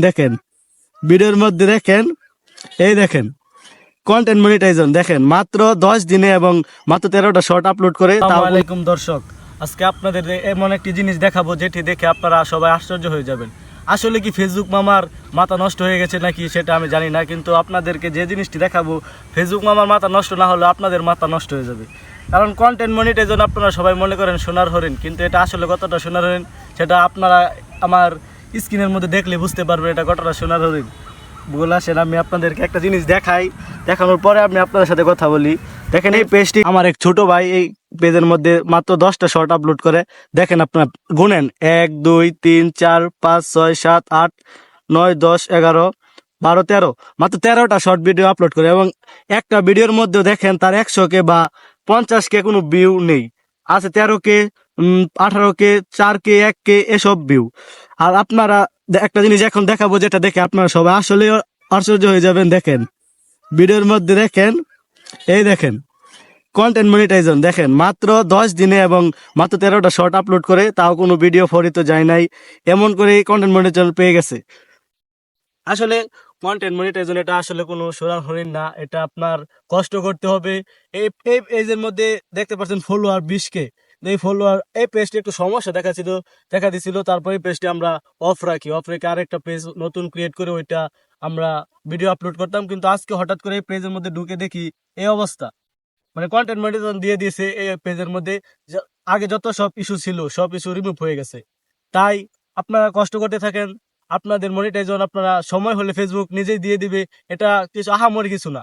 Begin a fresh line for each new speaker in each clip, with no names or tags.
দেখেন ভিডিওর মধ্যে দেখেন, এই দেখেন কন্টেন্ট মনিটাইজেশন দেখেন মাত্র 10 দিনে এবং মাত্র 13টা শর্ট আপলোড করে। আসসালামু আলাইকুম দর্শক, আজকে আপনাদের এমন একটি জিনিস দেখাবো যেটি দেখে আপনারা সবাই আশ্চর্য হয়ে যাবেন। আসলে কি ফেসবুক মামার মাথা নষ্ট হয়ে গেছে নাকি সেটা আমি জানি না, কিন্তু আপনাদেরকে যে জিনিসটি দেখাবো ফেসবুক মামার মাথা নষ্ট না হলে আপনাদের মাথা নষ্ট হয়ে যাবে। কারণ কন্টেন্ট মনিটাইজেশন আপনারা সবাই মনে করেন সোনার হরিণ, কিন্তু এটা আসলে কতটা সোনার হরিণ সেটা আপনারা আমার স্ক্রিনের মধ্যে দেখলে বুঝতে পারবেন এটা কতটা সোনার হরিণ। বলে আসেন আমি আপনাদেরকে একটা জিনিস দেখাই, দেখানোর পরে আমি আপনাদের সাথে কথা বলি। দেখেন এই পেজটি আমার এক ছোট ভাই এই পেজের মধ্যে মাত্র 10টা শর্ট আপলোড করে। দেখেন আপনার গুনেন 1 2 3 4 5 6 7 8 9 10 11 12 13 মাত্র 13টা শর্ট ভিডিও আপলোড করে, এবং একটা ভিডিওর মধ্যে দেখেন তার 100K বা 50K কোনো ভিউ নেই, আছে 13K 18K 4K 1K এসব ভিউ। আর আপনারা একটা জিনিস এখন দেখাবো যেটা দেখে আপনারা সবাই আসলে আশ্চর্য হয়ে যাবেন। দেখেন ভিডিওর মধ্যে দেখেন, এই দেখেন কন্টেন্ট মনিটাইজেশন দেখেন মাত্র 10 দিনে এবং মাত্র 13টা শর্ট আপলোড করে, তাও কোনো ভিডিও ফরিত যায় নাই, এমন করে কন্টেন্ট মনিটাইজেশন পেয়ে গেছে। আসলে কন্টেন্ট মনিটাইজেশন এটা আসলে কোনো সোনার হরিণ না, এটা আপনার কষ্ট করতে হবে। এই পেজের মধ্যে দেখতে পাচ্ছেন ফলোয়ার 20K। এই ফলোয়ার এই পেজটি একটু সমস্যা দেখা দিছিল, তারপরে এই পেজটি আমরা অফ রেখে আরেকটা পেজ নতুন ক্রিয়েট করে ওইটা আমরা ভিডিও আপলোড করতাম। কিন্তু আজকে হঠাৎ করে এই পেজের মধ্যে ঢুকে দেখি এই অবস্থা, মানে কন্টেন্ট মনিটাইজেশন দিয়ে দিয়েছে এই পেজের মধ্যে। আগে যত সব ইস্যু ছিল সব ইস্যু রিমুভ হয়ে গেছে। তাই আপনারা কষ্ট করতে থাকেন, আপনাদের মনিটাইজেশন আপনারা সময় হলে ফেসবুক নিজেই দিয়ে দিবে। এটা কিছু আহামরি কিছু না।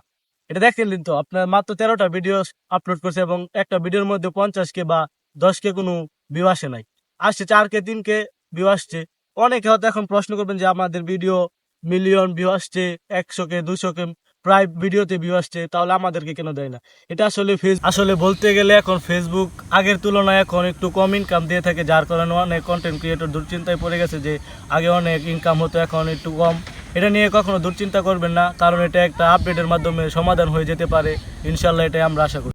এটা দেখেন কিন্তু আপনার মাত্র 13টা ভিডিও আপলোড করছে এবং একটা ভিডিওর মধ্যে 50K বা 10K কোনো ভিউ আসে নাই, আসছে 4K 3K ভিউ আসছে। অনেকে হয়তো এখন প্রশ্ন করবেন যে আমাদের ভিডিও মিলিয়ন ভিউ আসছে, 100K 200K প্রায় ভিডিওতে ভিউ আসছে, তাহলে আমাদেরকে কেন দেয় না? এটা আসলে বলতে গেলে এখন ফেসবুক আগের তুলনায় এখন একটু কম ইনকাম দিয়ে থাকে, যার কারণে অনেক কন্টেন্ট ক্রিয়েটর দুশ্চিন্তায় পড়ে গেছে যে আগে অনেক ইনকাম হতো এখন একটু কম। এটা নিয়ে কখনো দুশ্চিন্তা করবেন না, কারণ এটা একটা আপডেটের মাধ্যমে সমাধান হয়ে যেতে পারে ইনশাল্লাহ, এটাই আমরা আশা করি।